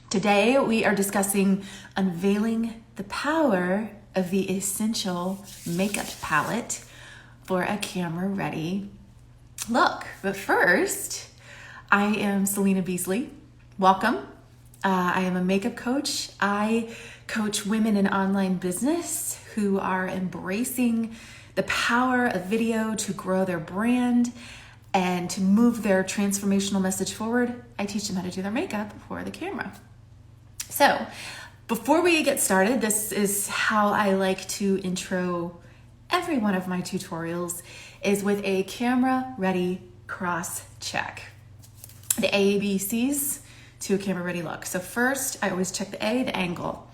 Today we are discussing unveiling the power of the essential makeup palette for a camera-ready look. But first, I am Selena Beasley. Welcome. I am a makeup coach. I coach women in online business who are embracing the power of video to grow their brand and to move their transformational message forward. I teach them how to do their makeup for the camera. So before we get started, this is how I like to intro every one of my tutorials, is with a camera ready cross check. The ABCs to a camera ready look. So first, I always check the A, the angle.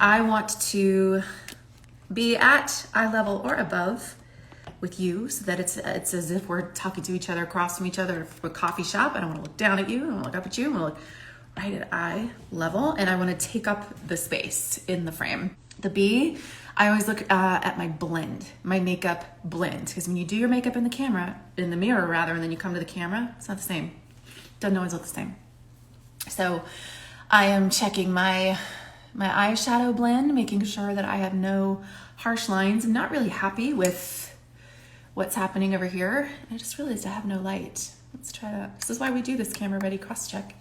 I want to be at eye level or above with you so that it's as if we're talking to each other, across from each other at a coffee shop. I don't want to look down at you. I don't want to look up at you. I want to look right at eye level, and I want to take up the space in the frame. The B, I always look at my blend, my makeup blend, because when you do your makeup in the mirror rather, and then you come to the camera, it's not the same. Doesn't always look the same. So I am checking my eyeshadow blend, making sure that I have no harsh lines. I'm not really happy with what's happening over here. I just realized I have no light. Let's try that. This is why we do this camera ready cross check,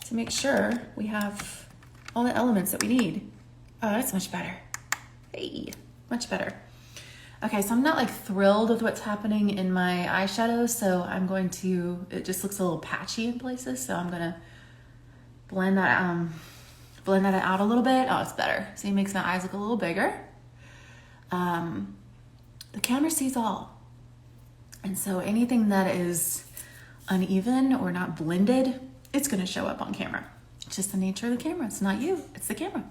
to make sure we have all the elements that we need. Oh, that's much better. Hey, much better. Okay, so I'm not like thrilled with what's happening in my eyeshadow, so I'm going to, it just looks a little patchy in places, so I'm gonna blend that out a little bit. Oh, it's better. See, it makes my eyes look a little bigger. The camera sees all. And so anything that is uneven or not blended, it's gonna show up on camera. It's just the nature of the camera. It's not you, it's the camera.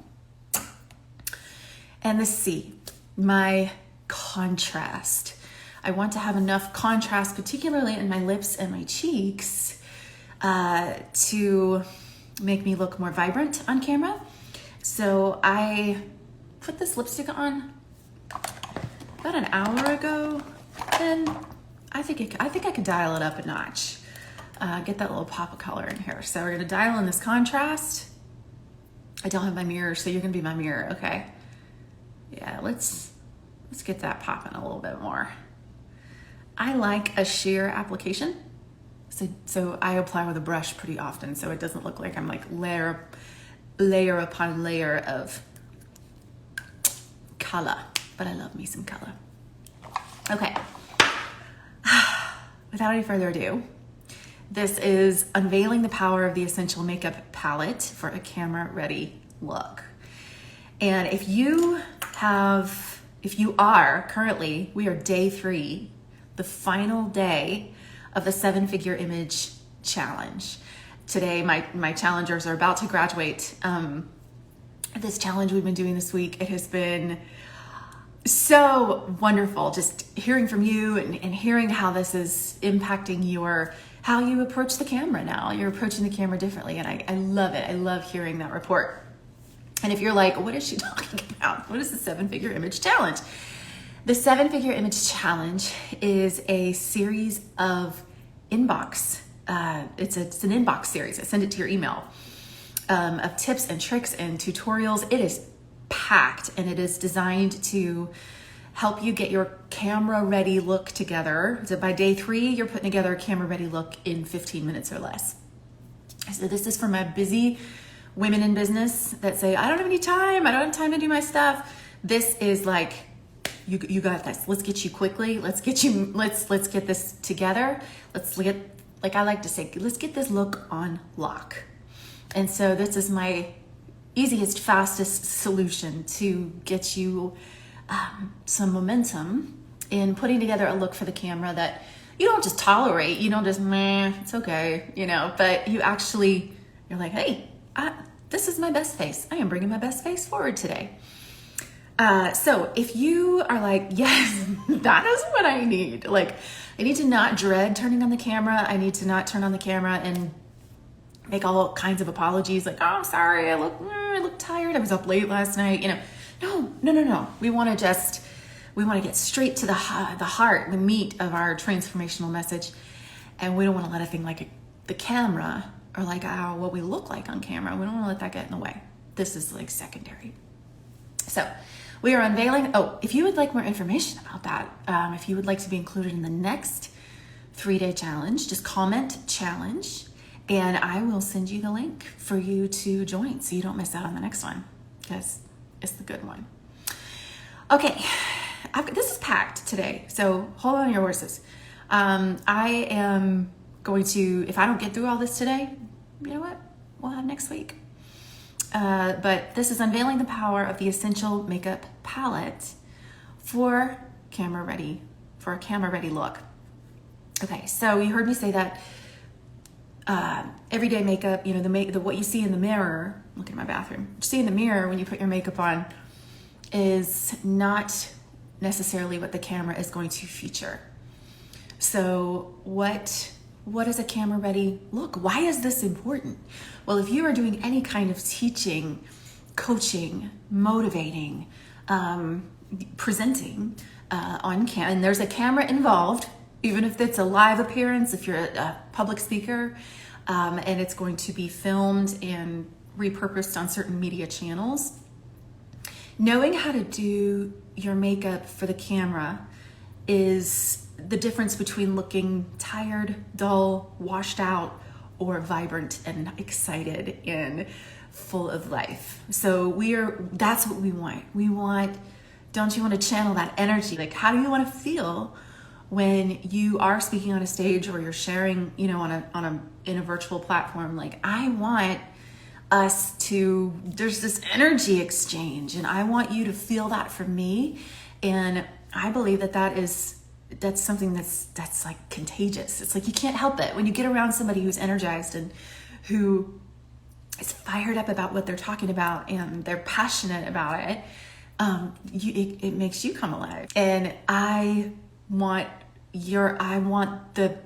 And the C, my contrast. I want to have enough contrast, particularly in my lips and my cheeks, to make me look more vibrant on camera. So I put this lipstick on about an hour ago, and I think I could dial it up a notch. Get that little pop of color in here. So we're gonna dial in this contrast. I don't have my mirror, so you're gonna be my mirror, okay? Yeah, let's get that popping a little bit more. I like a sheer application. So I apply with a brush pretty often, so it doesn't look like I'm like layer upon layer of color, but I love me some color. Okay, without any further ado, this is unveiling the power of the essential makeup palette for a camera ready look. And if you are currently, we are day 3, the final day of the 7-figure image challenge. Today, my challengers are about to graduate. This challenge we've been doing this week, it has been so wonderful just hearing from you and hearing how this is impacting how you approach the camera now. You're approaching the camera differently, and I love it. I love hearing that report. And if you're like, what is she talking about? What is the 7-figure image challenge? The 7-figure image challenge is a series of inbox. It's an inbox series. I send it to your email of tips and tricks and tutorials. It is packed, and it is designed to help you get your camera ready look together. So by day 3, you're putting together a camera ready look in 15 minutes or less. So this is for my busy women in business that say, I don't have any time. I don't have time to do my stuff. This is like, you got this. Let's get you quickly. Let's get this together. Let's get, like I like to say, let's get this look on lock. And so this is my easiest, fastest solution to get you some momentum in putting together a look for the camera that you don't just tolerate. You don't just, meh, it's okay, but you're like, hey, this is my best face. I am bringing my best face forward today. So if you are like, yes, that is what I need. Like, I need to not dread turning on the camera. I need to not turn on the camera and make all kinds of apologies. Like, oh, I'm sorry. I look tired. I was up late last night. No. We want to get straight to the heart, the meat of our transformational message. And we don't want to let a thing like the camera or like what we look like on camera. We don't want to let that get in the way. This is like secondary. So we are unveiling. Oh, if you would like more information about that, if you would like to be included in the next 3-day challenge, just comment challenge and I will send you the link for you to join so you don't miss out on the next one, because it's the good one. Okay, this is packed today, so hold on to your horses. I am going to, if I don't get through all this today, you know what? We'll have next week. But this is unveiling the power of the essential makeup palette for a camera ready look. Okay, so you heard me say that everyday makeup, you know, what you see in the mirror, look at my bathroom, what you see in the mirror when you put your makeup on is not necessarily what the camera is going to feature. So what is a camera ready look? Why is this important? Well, if you are doing any kind of teaching, coaching, motivating, presenting on camera, and there's a camera involved, even if it's a live appearance, if you're a public speaker, and it's going to be filmed and repurposed on certain media channels, knowing how to do your makeup for the camera is the difference between looking tired, dull, washed out, or vibrant and excited and full of life. So that's what we want. Don't you want to channel that energy? Like, how do you want to feel when you are speaking on a stage or you're sharing, you know, in a virtual platform? Like, I want us to, there's this energy exchange, and I want you to feel that from me. And I believe that's something that's like contagious. It's like you can't help it when you get around somebody who's energized and who is fired up about what they're talking about and they're passionate about it. It makes you come alive. And I want the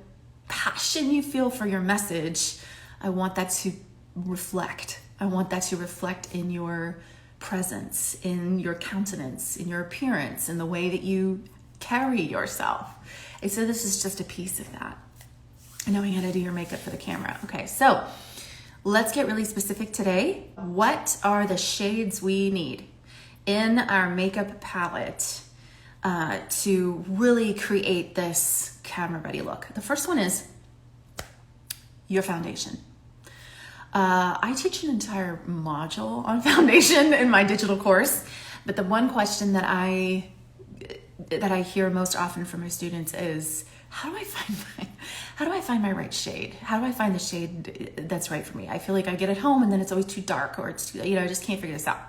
passion you feel for your message. I want that to reflect. I want that to reflect in your presence, in your countenance, in your appearance, in the way that you carry yourself. And so this is just a piece of that, knowing how to do your makeup for the camera. Okay, so let's get really specific today. What are the shades we need in our makeup palette to really create this camera ready look? The first one is your foundation. I teach an entire module on foundation in my digital course, but the one question that I hear most often from my students is, how do I find my right shade? How do I find the shade that's right for me? I feel like I get it home and then it's always too dark, or it's too, I just can't figure this out.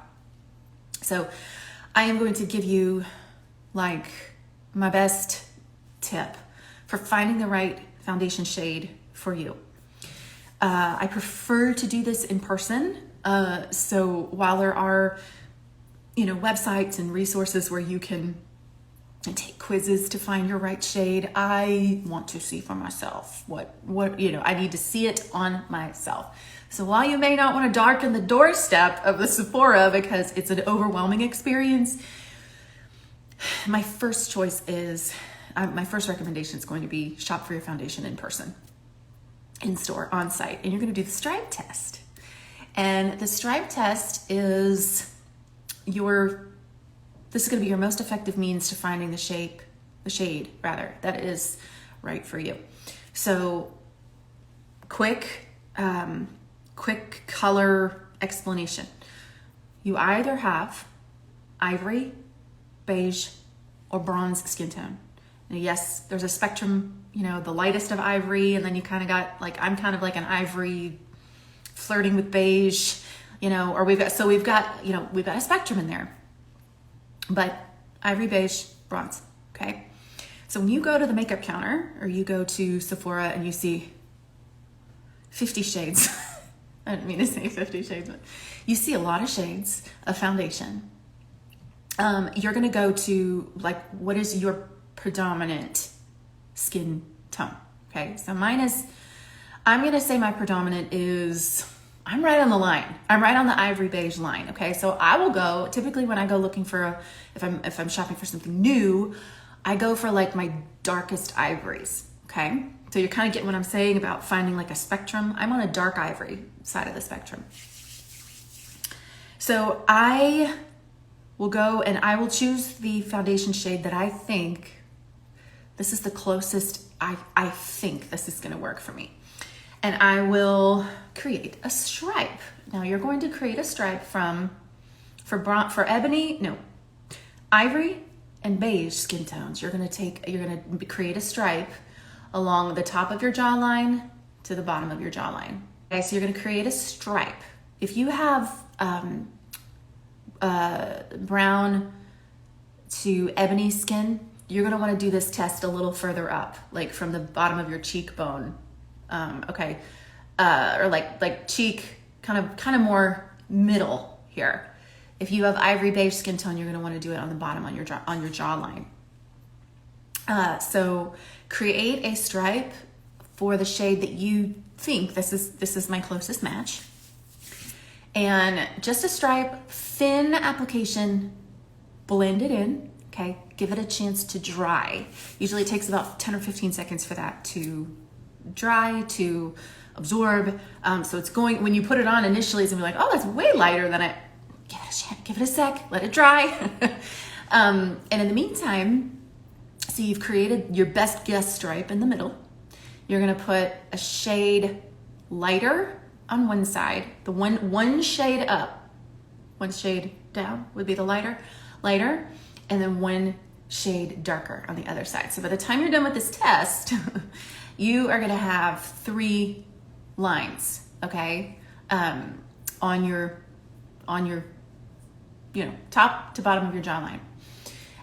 So I am going to give you like my best tip for finding the right foundation shade for you. I prefer to do this in person. So while there are, websites and resources where you can take quizzes to find your right shade, I want to see for myself what I need to see it on myself. So while you may not want to darken the doorstep of the Sephora because it's an overwhelming experience, my first recommendation is going to be shop for your foundation in person, in store, on site, and you're going to do the stripe test. And the stripe test is this is going to be your most effective means to finding the shade that is right for you. So quick color explanation. You either have ivory, beige, or bronze skin tone. Now, yes, there's a spectrum, the lightest of ivory, and then you kind of got I'm kind of like an ivory flirting with beige, or we've got a spectrum in there. But ivory, beige, bronze, okay? So when you go to the makeup counter or you go to Sephora and you see 50 shades, I didn't mean to say 50 shades, but you see a lot of shades of foundation. You're gonna go to what is your predominant skin tone, okay? So I'm gonna say my predominant is, I'm right on the line. I'm right on the ivory beige line, okay? So I will go, typically when I go looking for if I'm shopping for something new, I go for my darkest ivories, okay? So you're kind of getting what I'm saying about finding like a spectrum. I'm on a dark ivory side of the spectrum. So I will go and I will choose the foundation shade that I think this is the closest I think this is gonna work for me. And I will create a stripe. Now you're going to create a stripe for ebony, no, ivory and beige skin tones. You're gonna create a stripe along the top of your jawline to the bottom of your jawline. Okay, so you're gonna create a stripe. If you have brown to ebony skin, you're gonna wanna do this test a little further up, like from the bottom of your cheekbone, or like cheek, kind of more middle here. If you have ivory beige skin tone, you're gonna wanna do it on the bottom on your jawline. So create a stripe for the shade that you think this is my closest match. And just a stripe, thin application, blend it in, okay? Give it a chance to dry. Usually it takes about 10 or 15 seconds for that to dry, to absorb. So it's going, when you put it on initially, it's gonna be like, oh, that's way lighter than it. Give it a chance, give it a sec, let it dry. And in the meantime, so you've created your best guess stripe in the middle. You're gonna put a shade lighter on one side, the one shade up, one shade down would be the lighter, and then one shade darker on the other side. So by the time you're done with this test, you are gonna have 3 lines, okay, on your top to bottom of your jawline.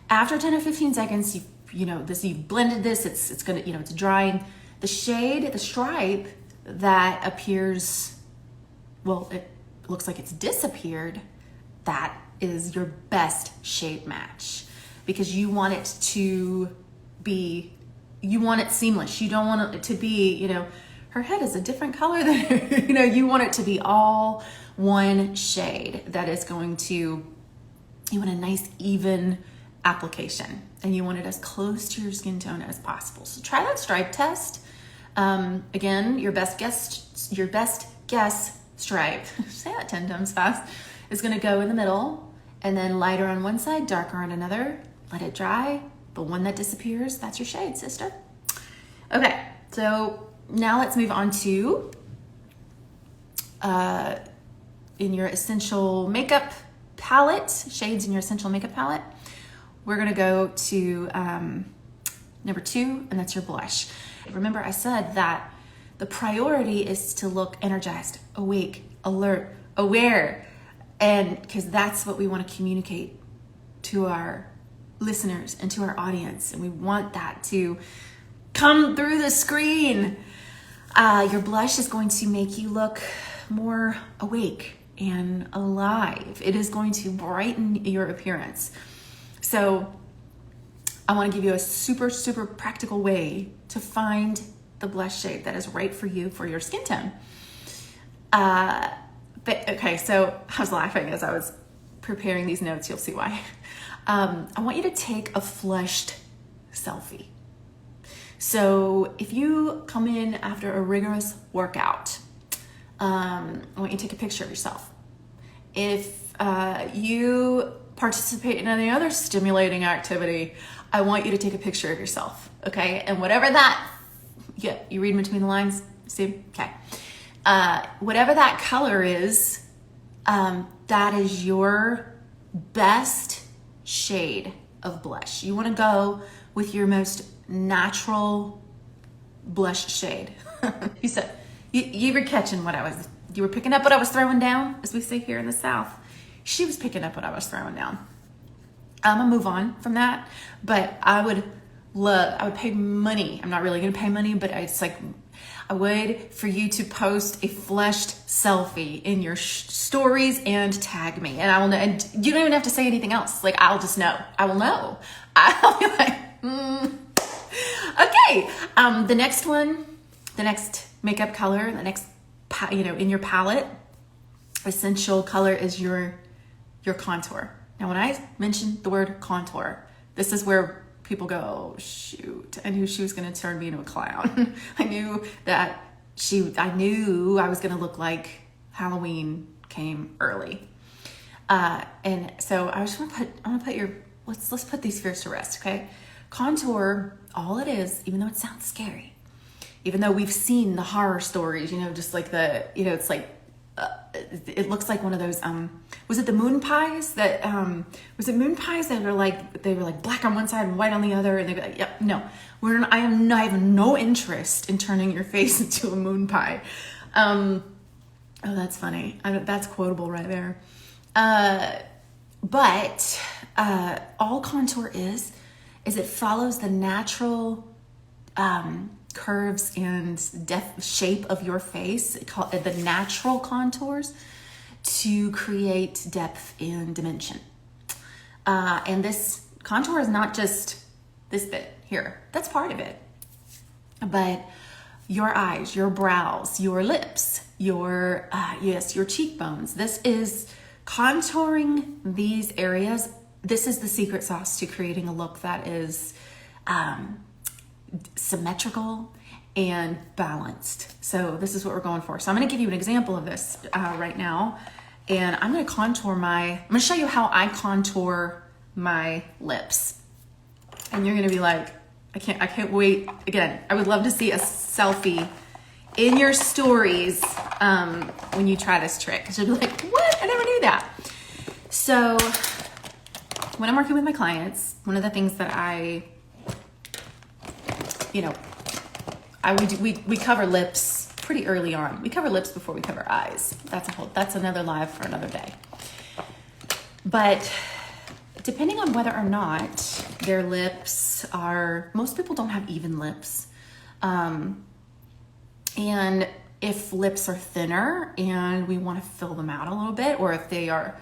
After 10 or 15 seconds, you've blended this, it's gonna, it's drying. The shade, the stripe that appears, well, it looks like it's disappeared, that is your best shade match, because you want it to be, you want it seamless. You don't want it to be, her head is a different color than her, you want it to be all one shade that is going to, you want a nice even application, and you want it as close to your skin tone as possible. So try that stripe test. Again, your best guess stripe, say that 10 times fast, is gonna go in the middle, and then lighter on one side, darker on another. Let it dry. The one that disappears, that's your shade, sister. Okay, so now let's move on to, in your essential makeup palette, shades in your essential makeup palette, we're gonna go to number 2, and that's your blush. Remember, I said that the priority is to look energized, awake, alert, aware, and because that's what we want to communicate to our listeners and to our audience, and we want that to come through the screen. Your blush is going to make you look more awake and alive. It is going to brighten your appearance. So I want to give you a super, super practical way to find the blush shade that is right for you, for your skin tone. Okay, so I was laughing as I was preparing these notes. You'll see why. I want you to take a flushed selfie. So if you come in after a rigorous workout, I want you to take a picture of yourself. If you participate in any other stimulating activity, I want you to take a picture of yourself, okay? And whatever that, yeah, you read between the lines, see? Okay. Whatever that color is, that is your best shade of blush. You wanna go with your most natural blush shade. You said, you were catching what you were picking up what I was throwing down, as we say here in the South. She was picking up what I was throwing down. I'm gonna move on from that, but I would pay money. I'm not really gonna pay money, but it's like, I would for you to post a flushed selfie in your stories and tag me, and I will know. And you don't even have to say anything else. Like, I'll just know. I will know. I'll be like, okay. The next one, the next makeup color, the next, in your palette, essential color is your contour. Now, when I mention the word contour, this is where people go, oh, shoot, I knew she was going to turn me into a clown. I knew I was going to look like Halloween came early. And so I just want to put let's put these fears to rest. Okay. Contour, all it is, even though it sounds scary, even though we've seen the horror stories, just like it's like, it looks like one of those, was it the moon pies that, was it moon pies that were like, they were like black on one side and white on the other? And they'd be like, yep, no, I have no interest in turning your face into a moon pie. Oh, that's funny. That's quotable right there. But all contour is it follows the natural, curves and shape of your face, the natural contours, to create depth and dimension. And this contour is not just this bit here. That's part of it. But your eyes, your brows, your lips, your cheekbones. This is contouring these areas. This is the secret sauce to creating a look that is symmetrical and balanced. So this is what we're going for. So I'm going to give you an example of this right now, and I'm going to show you how I contour my lips. And you're going to be like, I can't wait. Again, I would love to see a selfie in your stories when you try this trick, because you'll be like, what? I never knew that. So when I'm working with my clients, one of the things that we cover lips pretty early on. We cover lips before we cover eyes. That's another live for another day. But depending on whether or not their lips most people don't have even lips. And if lips are thinner and we want to fill them out a little bit, or if they are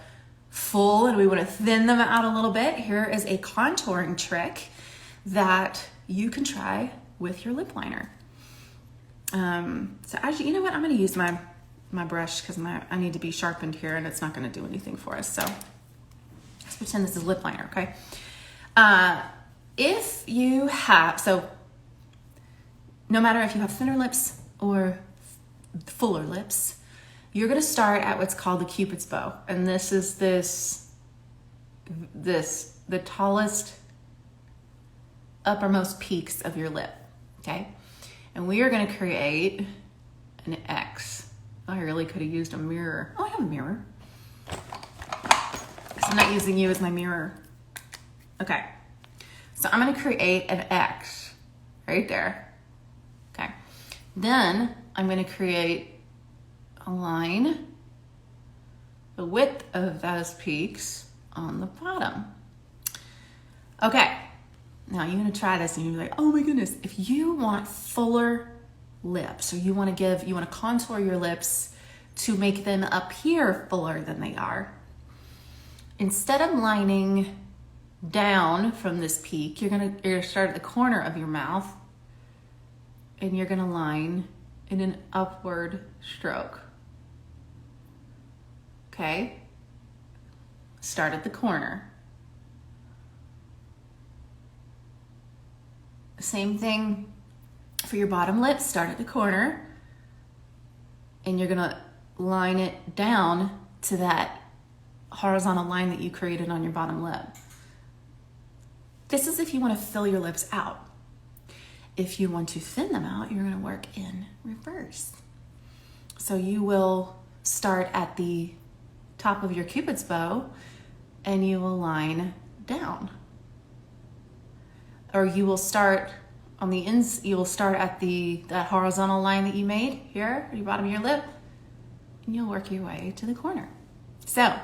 full and we want to thin them out a little bit, here is a contouring trick that you can try with your lip liner. So actually, you know what? I'm going to use my brush because I need to be sharpened here, and it's not going to do anything for us. So let's pretend this is lip liner, okay? No matter if you have thinner lips or fuller lips, you're going to start at what's called the Cupid's bow. And this is the tallest uppermost peaks of your lip, okay? And we are going to create an X. I really could have used a mirror. Oh, I have a mirror. So I'm not using you as my mirror. Okay. So I'm going to create an X right there. Okay. Then I'm going to create a line, the width of those peaks on the bottom. Okay. Now you're going to try this and you're like, oh my goodness. If you want fuller lips, or you want to contour your lips to make them appear fuller than they are, instead of lining down from this peak, you're going to start at the corner of your mouth and you're going to line in an upward stroke. Okay? Start at the corner. Same thing for your bottom lip. Start at the corner and you're going to line it down to that horizontal line that you created on your bottom lip. This is if you want to fill your lips out. If you want to thin them out, you're going to work in reverse. So you will start at the top of your Cupid's bow and you will line down. Or you will start on the ends, you will start at that horizontal line that you made here at the bottom of your lip, and you'll work your way to the corner. So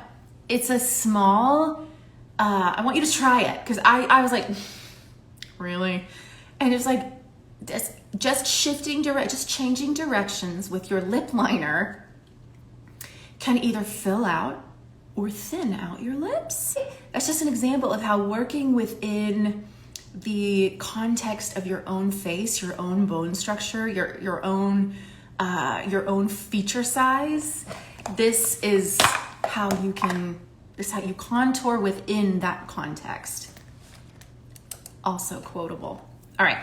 it's a small, I want you to try it, because I was like, really? And it's like, just changing directions with your lip liner can either fill out or thin out your lips. That's just an example of how working within the context of your own face, your own bone structure, your own feature size. This is how you contour within that context. also quotable. All right.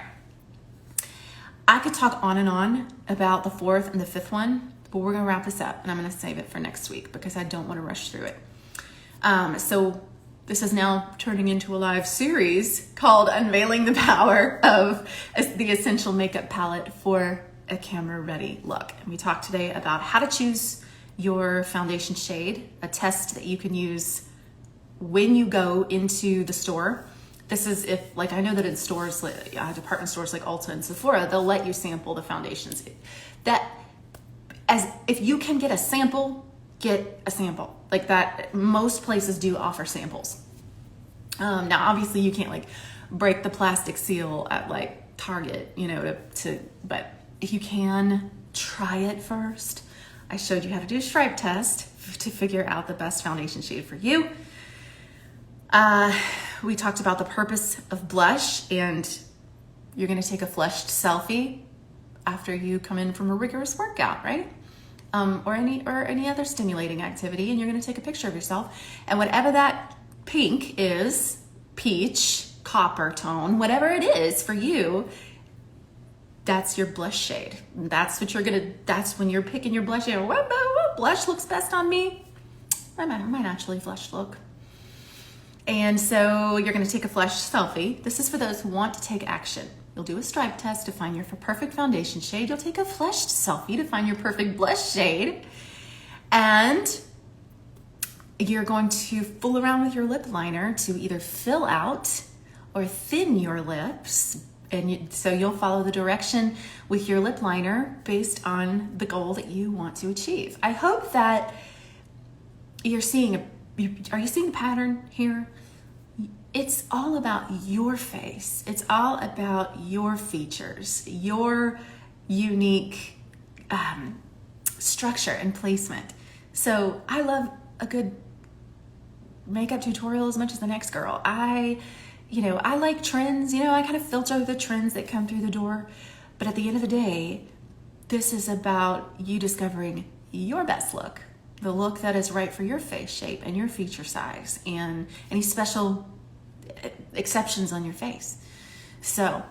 I could talk on and on about the fourth and the fifth one, but we're going to wrap this up and I'm going to save it for next week because I don't want to rush through it. So this is now turning into a live series called Unveiling the Power of the Essential Makeup Palette for a Camera Ready Look. And we talked today about how to choose your foundation shade, a test that you can use when you go into the store. This is if, like, I know that in stores, like department stores like Ulta and Sephora, they'll let you sample the foundations. That, as if you can get a sample, get a sample. Like that, most places do offer samples. Now, obviously, you can't like break the plastic seal at like Target, you know, but if you can, try it first. I showed you how to do a stripe test to figure out the best foundation shade for you. We talked about the purpose of blush, and you're going to take a flushed selfie after you come in from a rigorous workout, right? Or any other stimulating activity, and you're going to take a picture of yourself. And whatever that pink is, peach, copper tone, whatever it is for you, that's your blush shade. That's what that's when you're picking your blush shade. What blush looks best on me? My naturally flushed look. And so you're going to take a flushed selfie. This is for those who want to take action. You'll do a stripe test to find your perfect foundation shade. You'll take a flushed selfie to find your perfect blush shade. And you're going to fool around with your lip liner to either fill out or thin your lips. And so you'll follow the direction with your lip liner based on the goal that you want to achieve. I hope that you're seeing are you seeing the pattern here? It's all about your face. It's all about your features, your unique structure and placement. So I love a good makeup tutorial as much as the next girl. I like trends. I kind of filter the trends that come through the door. But at the end of the day, this is about you discovering your best look. The look that is right for your face shape and your feature size and any special exceptions on your face. So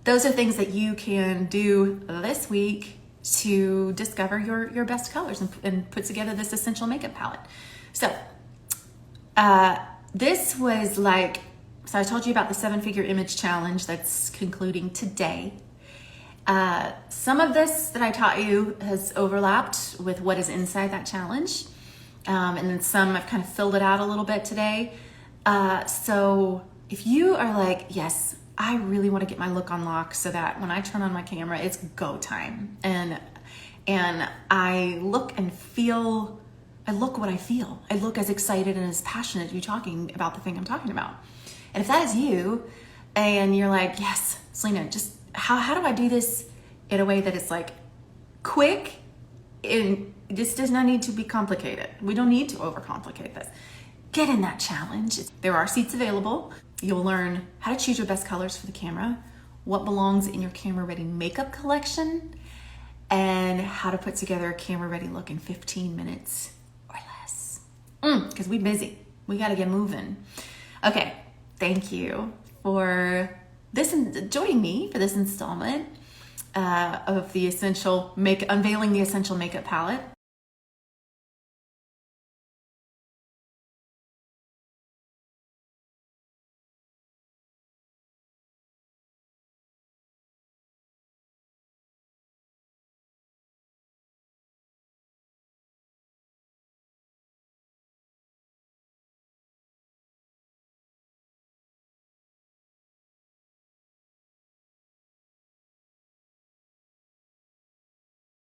those are things that you can do this week to discover your best colors and put together this essential makeup palette. So this was so I told you about the 7-figure image challenge that's concluding today. Some of this that I taught you has overlapped with what is inside that challenge. And then some I've kind of filled it out a little bit today. So if you are like, yes, I really want to get my look on lock so that when I turn on my camera, it's go time. And I look and feel, I look what I feel. I look as excited and as passionate as you talking about the thing I'm talking about. And if that is you and you're like, yes, Selena, just how do I do this in a way that it's like quick and this does not need to be complicated. We don't need to overcomplicate this. Get in that challenge. There are seats available. You'll learn how to choose your best colors for the camera, what belongs in your camera ready makeup collection, and how to put together a camera ready look in 15 minutes or less. Because we're busy. We got to get moving. Okay. Thank you for joining me for this installment of the Unveiling the Essential Makeup Palette.